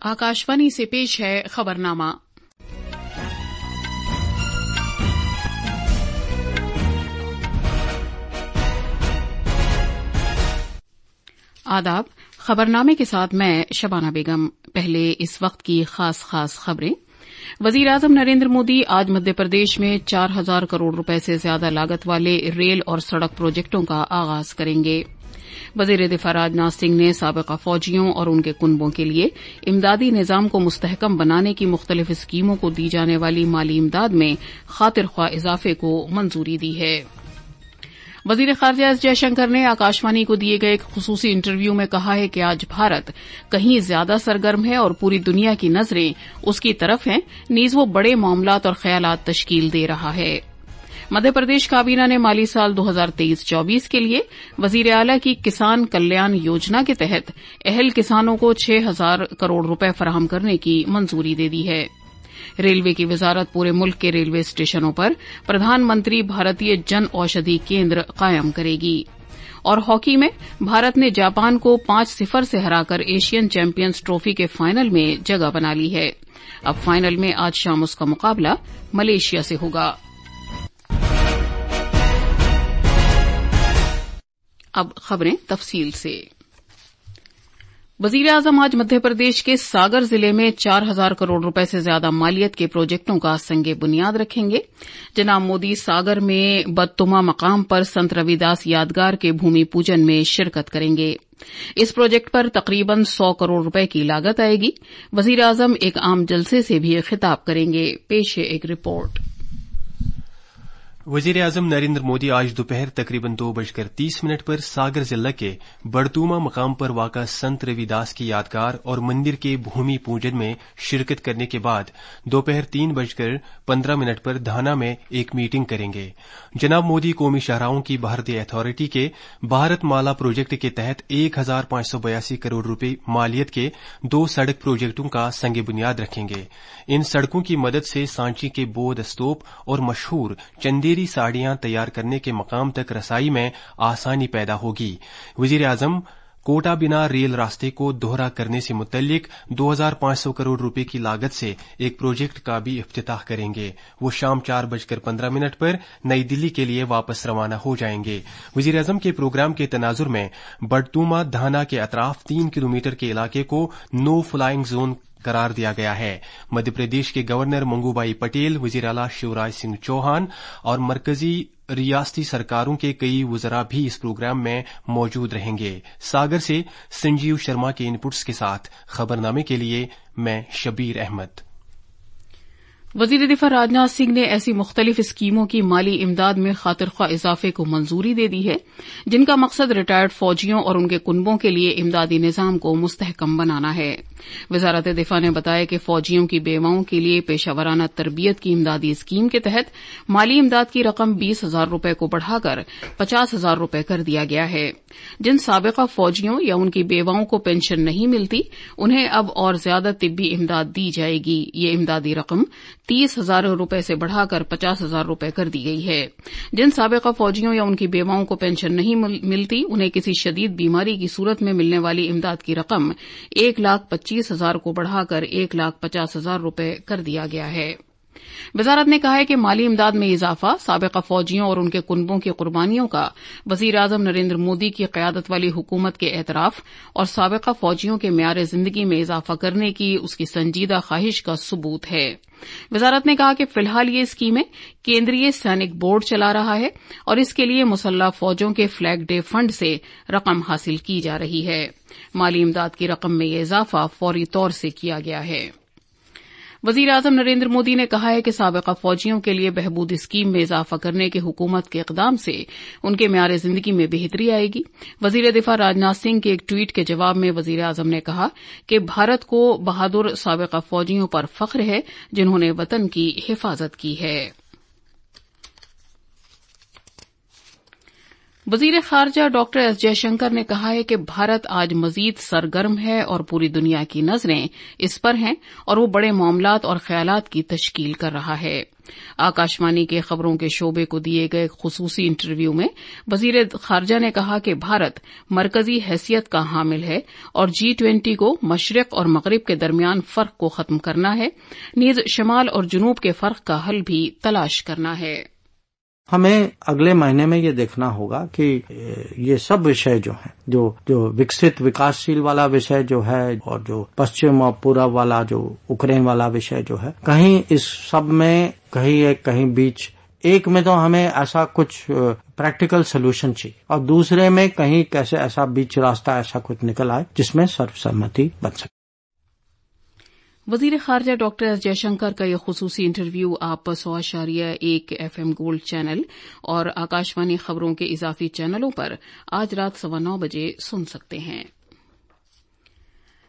आकाशवाणी से पेश है खबरनामा। आदाब। खबरनामे के साथ मैं शबाना बेगम। पहले इस वक्त की खास खबरें। वजीर आजम नरेंद्र मोदी आज मध्य प्रदेश में 4,000 करोड़ रुपए से ज्यादा लागत वाले रेल और सड़क प्रोजेक्टों का आगाज करेंगे। वजीर दिफा राजनाथ सिंह ने साबिका फौजियों और उनके कुनबों के लिए इमदादी निजाम को मुस्तहकम बनाने की मुख्तलिफ स्कीमों को दी जाने वाली माली इमदाद में खातिरख्वाह इजाफे को मंजूरी दी है। वजीर खारजा एस जयशंकर ने आकाशवाणी को दिए गए एक खुसूसी इंटरव्यू में कहा है कि आज भारत कहीं ज्यादा सरगर्म है और पूरी दुनिया की नजरें उसकी तरफ हैं, नीज वो बड़े मामलात और ख्यालात तश्कील दे रहा है। मध्य प्रदेश काबीना ने माली साल 2023-24 के लिए वजीर आला की किसान कल्याण योजना के तहत अहल किसानों को 6,000 करोड़ रुपए फराहम करने की मंजूरी दे दी है। रेलवे की वजारत पूरे मुल्क के रेलवे स्टेशनों पर प्रधानमंत्री भारतीय जन औषधि केंद्र कायम करेगी। और हॉकी में भारत ने जापान को 5-0 से हराकर एशियन चैंपियंस ट्रॉफी के फाइनल में जगह बना ली है। अब फाइनल में आज शाम उसका मुकाबला मलेशिया से होगा। अब खबरें तफसील से। वजीर आजम आज मध्य प्रदेश के सागर जिले में 4,000 करोड़ रुपए से ज्यादा मालियत के प्रोजेक्टों का संगे बुनियाद रखेंगे। जनाब मोदी सागर में बदतुमा मकाम पर संत रविदास यादगार के भूमि पूजन में शिरकत करेंगे। इस प्रोजेक्ट पर तकरीबन 100 करोड़ रुपए की लागत आएगी। वजीर आजम एक आम जलसे से भी खिताब करेंगे। पेश है एक रिपोर्ट। वजीर आजम नरेंद्र मोदी आज दोपहर तकरीबन 2:30 पर सागर जिला के बड़तूमा मकाम पर वाक़ा संत रविदास की यादगार और मंदिर के भूमि पूजन में शिरकत करने के बाद दोपहर 3:15 पर धाना में एक मीटिंग करेंगे। जनाब मोदी कौमी शाहराहों की भारतीय अथॉरिटी के भारत माला प्रोजेक्ट के तहत 1,582 करोड़ रुपए मालियत के 2 सड़क प्रोजेक्टों का संगे बुनियाद रखेंगे। इन सड़कों की मदद से सांची के बौद्ध स्तूप और मशहूर चंदेरी साड़ियां तैयार करने के मकाम तक रसाई में आसानी पैदा होगी। वजीर आजम कोटा बिना रेल रास्ते को दोहरा करने से मुतल्लिक 2,500 करोड़ रुपए की लागत से एक प्रोजेक्ट का भी इफ्तिताह करेंगे। वो शाम 4:15 पर नई दिल्ली के लिए वापस रवाना हो जाएंगे। वजीर आजम के प्रोग्राम के तनाजुर में बड़तूमा धाना के अतराफ 3 किलोमीटर के इलाके को नो फ्लाइंग जोन करार दिया गया है। मध्य प्रदेश के गवर्नर मंगूभाई पटेल, वजीर आला शिवराज सिंह चौहान और मरकजी रियासती सरकारों के कई वज़रा भी इस प्रोग्राम में मौजूद रहेंगे। सागर से संजीव शर्मा के इनपुट्स के साथ खबरनामे के लिए मैं शबीर अहमद। वजीर दिफा राजनाथ सिंह ने ऐसी मुख्तलिफ स्कीमों की माली इमदाद में खातिरख्वाह इजाफे को मंजूरी दे दी है जिनका मकसद रिटायर्ड फौजियों और उनके कुनबों के लिए इमदादी निजाम को मुस्तहकम बनाना है। वजारत दिफा ने बताया कि फौजियों की बेवाओं के लिए पेशावराना तरबियत की इमदादी स्कीम के तहत माली इमदाद की रकम 20,000 रुपए को बढ़ाकर 50,000 रुपए कर दिया गया है। जिन साबिका फौजियों या उनकी बेवाओं को पेंशन नहीं मिलती उन्हें अब और ज्यादा तिब्बी इमदाद दी जाएगी। ये इमदादी रकम 30,000 रुपए से बढ़ाकर 50,000 रुपए कर दी गई है। जिन साबिका फौजियों या उनकी बेवाओं को पेंशन नहीं मिलती उन्हें किसी शदीद बीमारी की सूरत में मिलने वाली इमदाद की रकम 1,25,000 को बढ़ाकर 1,50,000 रुपए कर दिया गया है। वजारत ने कहा है कि माली इमदाद में इजाफा साबिका फौजियों और उनके कुनबों की कुर्बानियों का वजीर आजम नरेंद्र मोदी की क़यादत वाली हुकूमत के एतराफ और साबिका फौजियों के म्यार जिंदगी में इजाफा करने की उसकी संजीदा ख्वाहिश का सबूत है। वजारत ने कहा कि फिलहाल ये स्कीमें केंद्रीय सैनिक बोर्ड चला रहा है और इसके लिए मुसल्लह फौजों के फ्लैग डे फंड से रकम हासिल की जा रही है। माली इमदाद की रकम में यह इजाफा फौरी तौर से किया गया है। वजीर आजम नरेंद्र मोदी ने कहा है कि साबिका फौजियों के लिए बहबूद स्कीम में इजाफा करने के हुकूमत के इकदाम से उनके म्यार जिंदगी में बेहतरी आएगी। वजीर दिफा राजनाथ सिंह के एक ट्वीट के जवाब में वजीर आजम ने कहा कि भारत को बहादुर साबिका फौजियों पर फख्र है जिन्होंने वतन की हिफाजत की है। وزیر خارجہ ڈاکٹر ایس جے شنکر نے کہا ہے کہ بھارت آج مزید سرگرم ہے اور پوری دنیا کی نظریں اس پر ہیں اور وہ بڑے معاملات اور خیالات کی تشکیل کر رہا ہے. آکاشوانی کے خبروں کے شعبے کو دیے گئے خصوصی انٹرویو میں وزیر خارجہ نے کہا کہ بھارت مرکزی حیثیت کا حامل ہے اور G20 کو مشرق اور مغرب کے درمیان فرق کو ختم کرنا ہے، نیز شمال اور جنوب کے فرق کا حل بھی تلاش کرنا ہے. ہمیں اگلے مہینے میں یہ دیکھنا ہوگا کہ یہ سب وشے جو ہیں جو وکست وکاسشیل والا وشے جو ہے اور جو پشچم اور پورب والا جو اوکرین والا وشے جو ہے، کہیں اس سب میں کہیں بیچ ایک میں تو ہمیں ایسا کچھ پریکٹیکل سولوشن چاہیے اور دوسرے میں کہیں کیسے ایسا بیچ راستہ ایسا کچھ نکل آئے جس میں سربسمتی بن سکے. وزیر خارجہ ڈاکٹر ایس جے شنکر کا یہ خصوصی انٹرویو آپ 100.1 FM گولڈ چینل اور آکاشوانی خبروں کے اضافی چینلوں پر آج رات 9:15 بجے سن سکتے ہیں.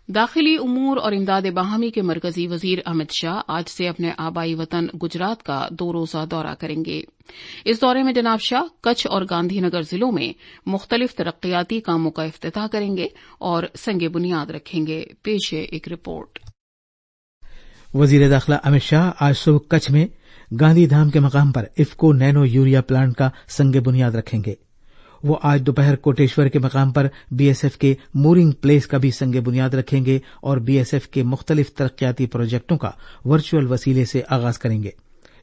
داخلی امور اور امداد باہمی کے مرکزی وزیر امت شاہ آج سے اپنے آبائی وطن گجرات کا 2 روزہ دورہ کریں گے. اس دورے میں جناب شاہ کچھ اور گاندھی نگر ضلعوں میں مختلف ترقیاتی کاموں کا افتتاح کریں گے اور سنگ بنیاد رکھیں گے. پیش ہے ایک رپورٹ. وزیر داخلہ امت شاہ آج صبح کچھ میں گاندھی دھام کے مقام پر افکو نینو یوریا پلانٹ کا سنگ بنیاد رکھیں گے. وہ آج دوپہر کوٹیشور کے مقام پر BSF کے مورنگ پلیس کا بھی سنگ بنیاد رکھیں گے اور BSF کے مختلف ترقیاتی پروجیکٹوں کا ورچوئل وسیلے سے آغاز کریں گے،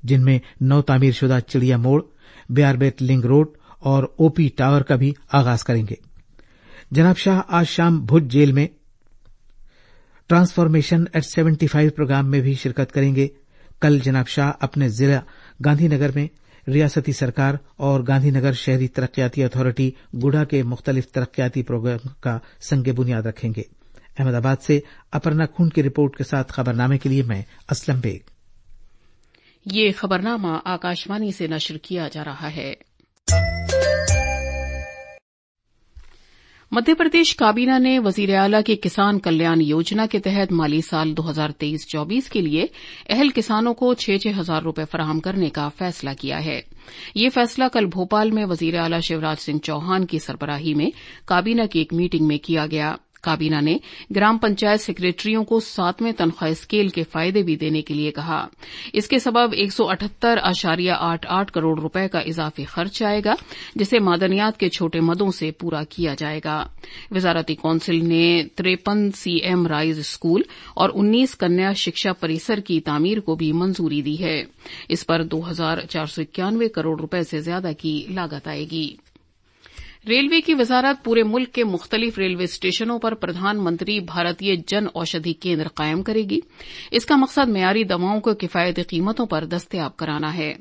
جن میں نو تعمیر شدہ چڑیا موڑ، بیاربیٹ لنک روڈ اور OP ٹاور کا بھی آغاز کریں گے. جناب شاہ آج شام بھوج جیل میں ٹرانسفارمیشن ایٹ 75 پروگرام میں بھی شرکت کریں گے. کل جناب شاہ اپنے ضلع گاندھی نگر میں ریاستی سرکار اور گاندھی نگر شہری ترقیاتی اتھارٹی گوڑا کے مختلف ترقیاتی پروگرام کا سنگ بنیاد رکھیں گے. احمد آباد سے اپرنا خون کی رپورٹ کے ساتھ خبرنامے کے لیے میں اسلم بیگ. یہ خبرنامہ آکاشوانی سے نشر کیا جا رہا ہے. مدھیہ پردیش کابینہ نے وزیر اعلی کی کسان کلیان یوجنا کے تحت مالی سال 2023-24 کے لیے اہل کسانوں کو 6,000 روپے فراہم کرنے کا فیصلہ کیا ہے. یہ فیصلہ کل بھوپال میں وزیر اعلی شیوراج سنگھ چوہان کی سربراہی میں کابینہ کی ایک میٹنگ میں کیا گیا. کابینہ نے گرام پنچایت سیکریٹریوں کو 7ویں تنخواہ اسکیل کے فائدے بھی دینے کے لیے کہا. اس کے سبب 178.88 کروڑ روپے کا اضافی خرچ آئے گا، جسے معدنیات کے چھوٹے مدوں سے پورا کیا جائے گا. وزارتی کونسل نے 53 CM رائز اسکول اور 19 کنیا شکشا پریسر کی تعمیر کو بھی منظوری دی ہے. اس پر 2,491 کروڑ روپے سے زیادہ کی لاگت آئے گی. ریلوے کی وزارت پورے ملک کے مختلف ریلوے اسٹیشنوں پر پردھان منتری بھارتیہ جن اوشدھی کیندر قائم کرے گی. اس کا مقصد معیاری دواؤں کو کفایتی قیمتوں پر دستیاب کرانا ہے.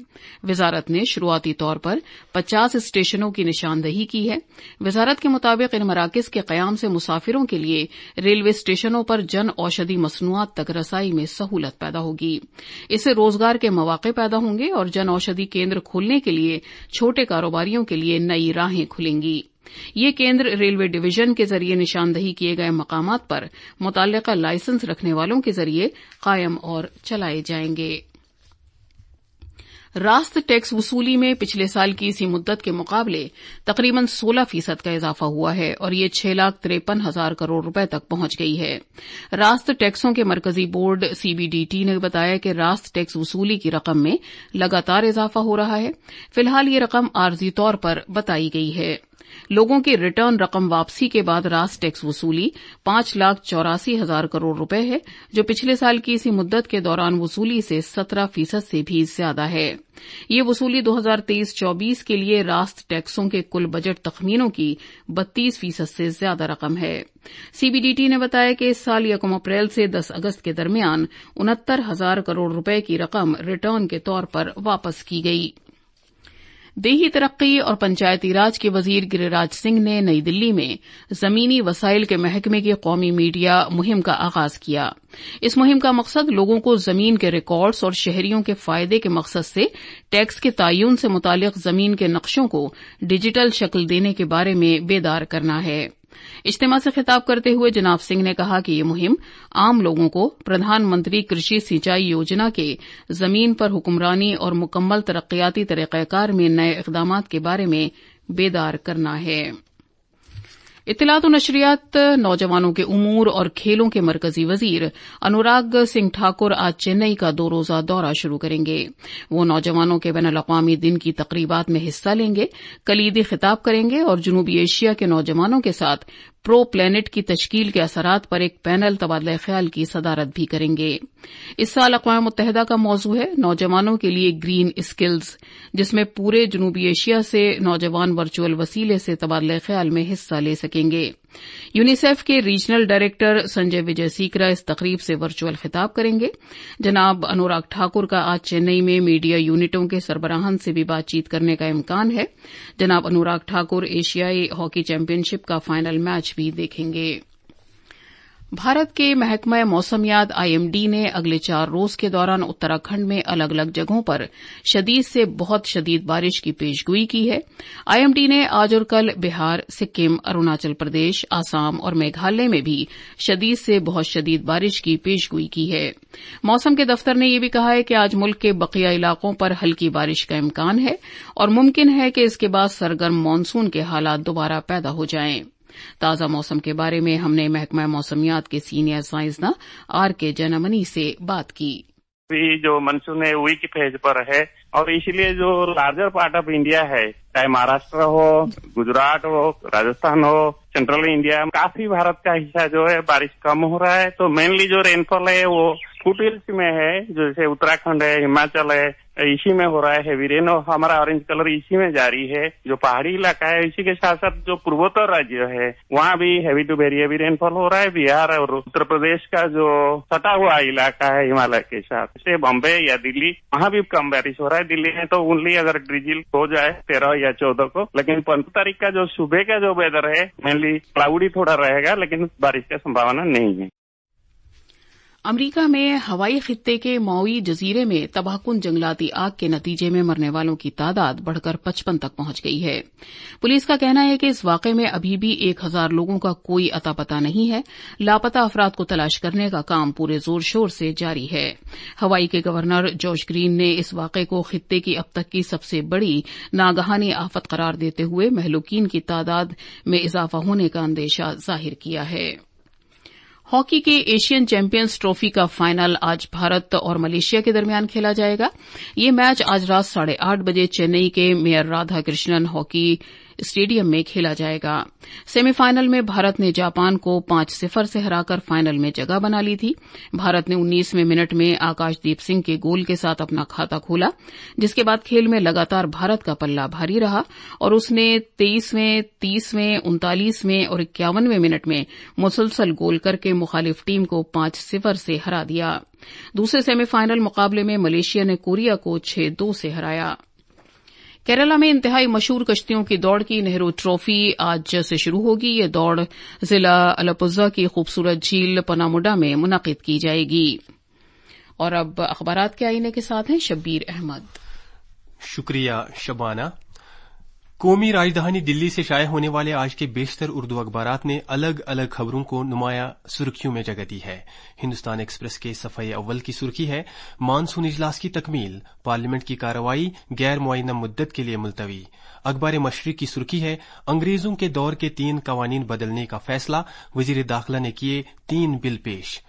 وزارت نے شروعاتی طور پر 50 اسٹیشنوں کی نشاندہی کی ہے. وزارت کے مطابق ان مراکز کے قیام سے مسافروں کے لیے ریلوے اسٹیشنوں پر جن اوشدھی مصنوعات تک رسائی میں سہولت پیدا ہوگی. اس سے روزگار کے مواقع پیدا ہوں گے اور جن اوشدھی کیندر کھولنے کے لیے چھوٹے کاروباریوں کے لیے نئی راہیں کھلیں گی. یہ کیندر ریلوے ڈویژن کے ذریعے نشاندہی کیے گئے مقامات پر متعلقہ لائسنس رکھنے والوں کے ذریعے قائم اور چلائے جائیں گے. راست ٹیکس وصولی میں پچھلے سال کی اسی مدت کے مقابلے تقریباً 16% کا اضافہ ہوا ہے اور یہ 6,53,000 کروڑ روپے تک پہنچ گئی ہے. راست ٹیکسوں کے مرکزی بورڈ CBDT نے بتایا کہ راست ٹیکس وصولی کی رقم میں لگاتار اضافہ ہو رہا ہے. فی الحال یہ رقم عارضی طور پر بتائی گئی ہے. لوگوں کی ریٹرن رقم واپسی کے بعد راست ٹیکس وصولی 5,84,000 کروڑ روپے ہے، جو پچھلے سال کی اسی مدت کے دوران وصولی سے 17% سے بھی زیادہ ہے. یہ وصولی 2023-24 کے لیے راست ٹیکسوں کے کل بجٹ تخمینوں کی 32% سے زیادہ رقم ہے. CBDT نے بتایا کہ اس سال 1 اپریل سے 10 اگست کے درمیان 69,000 کروڑ روپے کی رقم ریٹرن کے طور پر واپس کی گئی. دیہی ترقی اور پنچایتی راج کے وزیر گریراج سنگھ نے نئی دلی میں زمینی وسائل کے محکمے کی قومی میڈیا مہم کا آغاز کیا. اس مہم کا مقصد لوگوں کو زمین کے ریکارڈز اور شہریوں کے فائدے کے مقصد سے ٹیکس کے تعین سے متعلق زمین کے نقشوں کو ڈیجیٹل شکل دینے کے بارے میں بیدار کرنا ہے. اجتماع سے خطاب کرتے ہوئے جناب سنگھ نے کہا کہ یہ مہم عام لوگوں کو پردھان منتری کرشی سینچائی یوجنا کے زمین پر حکمرانی اور مکمل ترقیاتی طریقہ کار میں نئے اقدامات کے بارے میں बेदार करना है। इत्तलात और नशरियात, नौजवानों के उमूर और खेलों के मरकजी वजीर अनुराग सिंह ठाकुर आज चेन्नई का 2 रोजा दौरा शुरू करेंगे। वो नौजवानों के बैनुल-अक़वामी दिन की तकरीबात में हिस्सा लेंगे, कलीदी खिताब करेंगे और जनूबी एशिया के नौजवानों के साथ प्रो प्लेनेट की तश्कील के असरात पर एक पैनल तबादला ख्याल की सदारत भी करेंगे। इस साल अक़वाम मुत्तहिदा का मौजू है नौजवानों के लिए ग्रीन स्किल्स, जिसमें पूरे जनूबी एशिया से नौजवान वर्चुअल वसीले से तबादला ख्याल में हिस्सा ले सकेंगे। यूनिसेफ के रीजनल डायरेक्टर संजय विजय सीकरा इस तकरीब से वर्चुअल खिताब करेंगे। जनाब अनुराग ठाकुर का आज चेन्नई में मीडिया यूनिटों के सरबराहान से भी बातचीत करने का इम्कान है। जनाब अनुराग ठाकुर एशियाई हॉकी चैंपियनशिप का फाइनल मैच भी देखेंगे। भारत के महकमा मौसमियात आईएमडी ने अगले 4 रोज के दौरान उत्तराखंड में अलग अलग जगहों पर शदीद से बहुत शदीद बारिश की पेशगोई की है। आईएमडी ने आज और कल बिहार, सिक्किम, अरुणाचल प्रदेश, आसाम और मेघालय में भी शदीद से बहुत शदीद बारिश की पेशगोई की है। मौसम के दफ्तर ने यह भी कहा है कि आज मुल्क के बकिया इलाकों पर हल्की बारिश का इम्कान है और मुमकिन है कि इसके बाद सरगर्म मानसून के हालात दोबारा पैदा हो जाएं। ताजा मौसम के बारे में हमने महकमा मौसमियात के सीनियर साइंसदान आर.के. जनमनी से बात की। जो मानसून है वीक फेज पर है और इसलिए जो लार्जर पार्ट ऑफ इंडिया है, चाहे महाराष्ट्र हो, गुजरात हो, राजस्थान हो, सेंट्रल इंडिया, काफी भारत का हिस्सा जो है बारिश कम हो रहा है। तो मेनली जो रेनफॉल है वो फुटहिल्स में है, जैसे उत्तराखंड है, हिमाचल है, इसी में हो रहा है हेवी रेन और हमारा ऑरेंज कलर इसी में जारी है। जो पहाड़ी इलाका है इसी के साथ साथ जो पूर्वोत्तर राज्य है वहाँ भी heavy to very heavy rainfall हो रहा है। बिहार और उत्तर प्रदेश का जो सटा हुआ इलाका है हिमालय के साथ, जैसे बॉम्बे या दिल्ली, वहाँ भी कम बारिश हो रहा है। दिल्ली में तो ओनली अगर ड्रिजिल हो जाए 13 या 14 को, लेकिन 15 तारीख का जो सुबह का जो वेदर है मेनली क्लाउडी थोड़ा रहेगा, लेकिन बारिश की संभावना नहीं है। अमरीका में हवाई खित्ते के मौई जजीरे में तबाहकुन जंगलाती आग के नतीजे में मरने वालों की तादाद बढ़कर 55 तक पहुंच गई है। पुलिस का कहना है कि इस वाकये में अभी भी 1000 लोगों का कोई अता पता नहीं है। लापता अफराद को तलाश करने का काम पूरे जोर शोर से जारी है। हवाई के गवर्नर जॉश ग्रीन ने इस वाकये को खित्ते की अब तक की सबसे बड़ी नागहानी आफत करार देते हुए महलूकीन की तादाद में इजाफा होने का अंदेशा जाहिर किया है। हॉकी के एशियन चैंपियंस ट्रॉफी का फाइनल आज भारत और मलेशिया के दरमियान खेला जाएगा। ये मैच आज रात 8:30 बजे चेन्नई के mayor Radha Krishnan hockey stadium में खेला जाएगा। सेमीफाइनल में भारत ने जापान को 5-0 से हराकर फाइनल में जगह बना ली थी। भारत ने 19वें मिनट में आकाशदीप सिंह के गोल के साथ अपना खाता खोला, जिसके बाद खेल में लगातार भारत का पल्ला भारी रहा और उसने 23वें, 30वें, 39वें और 51वें मिनट में मुसलसल गोल करके मुखालिफ टीम को 5-0 से हरा दिया। दूसरे सेमीफाइनल मुकाबले में मलेशिया ने कोरिया को 6-2 से हराया। केरला में इंतहाई मशहूर कश्तियों की दौड़ की नेहरू ट्रॉफी आज से शुरू होगी। ये दौड़ जिला अलपुझा की खूबसूरत झील पनामुडा में मुनक़िद की जाएगी। और अब अखबारात के आईने के साथ हैं शब्बीर अहमद। शुक्रिया शबाना। कौमी राजधानी दिल्ली से शाया होने वाले आज के बेशतर उर्दू अखबारात ने अलग अलग खबरों को नुमाया सुर्खियों में जगह दी है। हिंदुस्तान एक्सप्रेस के सफ़े अव्वल की सुर्खी है, मानसून इजलास की तकमील, पार्लियामेंट की कार्रवाई गैर मुअय्यना मुद्दत के लिए मुलतवी। अखबार मशरिक की सुर्खी है, अंग्रेजों के दौर के 3 कवानीन बदलने का फैसला, वजीर दाखिला ने किए 3 बिल पेश।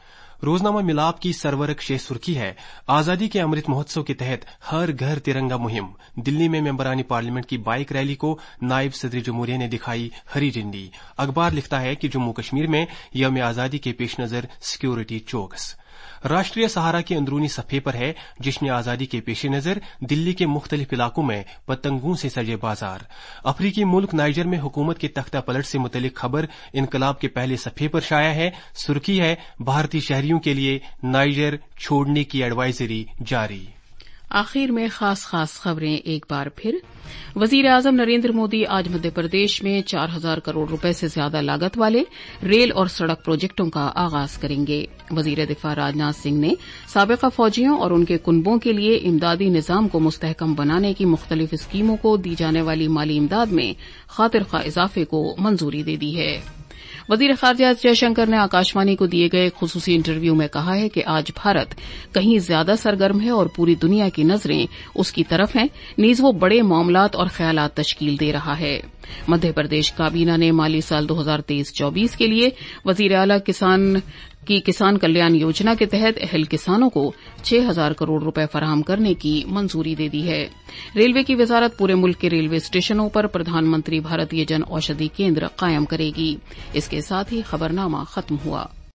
रोजनामा मिलाप की सरवरक सुर्खी है, आजादी के अमृत महोत्सव के तहत हर घर तिरंगा मुहिम। दिल्ली में मेंबरानी पार्लियामेंट की बाइक रैली को नायब सदर जमहूरिया ने दिखाई हरी झंडी। अखबार लिखता है कि जम्मू कश्मीर में यौम आजादी के पेश नजर सिक्योरिटी चौकस। राष्ट्रीय सहारा के अंदरूनी सफ़े पर है, जश्न आजादी के पेश नजर दिल्ली के मुख्तलिफ इलाकों में पतंगों से सजे बाजार। अफ्रीकी मुल्क नाइजर में हुकूमत के तख्ता पलट से मुतल्लिक खबर इनकलाब के पहले सफ़े पर शाया है। सुर्खी है, भारतीय शहरियों के लिए नाइजर छोड़ने की एडवाइजरी जारी। आखिर में खास खबरें एक बार फिर। वजीर आजम नरेंद्र मोदी आज मध्य प्रदेश में 4000 करोड़ रुपए से ज्यादा लागत वाले रेल और सड़क प्रोजेक्टों का आगाज करेंगे। वजीर दिफा राजनाथ सिंह ने साबिका फौजियों और उनके कुनबों के लिए इमदादी निजाम को मुस्तहकम बनाने की मुख्तलिफ स्कीमों को दी जाने वाली माली इमदाद में खातिर खा इजाफे को मंजूरी दे दी है। वजीर खारजा जयशंकर ने आकाशवाणी को दिए गए खुसूसी इंटरव्यू में कहा है कि आज भारत कहीं ज्यादा सरगर्म है और पूरी दुनिया की नजरें उसकी तरफ हैं, नीज वो बड़े मामलात और ख्यालात तश्कील दे रहा है। मध्य प्रदेश काबीना ने माली साल 2023-24 के लिए वजीर आला किसान कल्याण योजना के तहत अहल किसानों को 6,000 करोड़ रुपए फराहम करने की मंजूरी दे दी है। रेलवे की वजारत पूरे मुल्क के रेलवे स्टेशनों पर प्रधानमंत्री भारतीय जन औषधि केंद्र कायम करेगी। इसके साथ ही खबरनामा खत्म हुआ।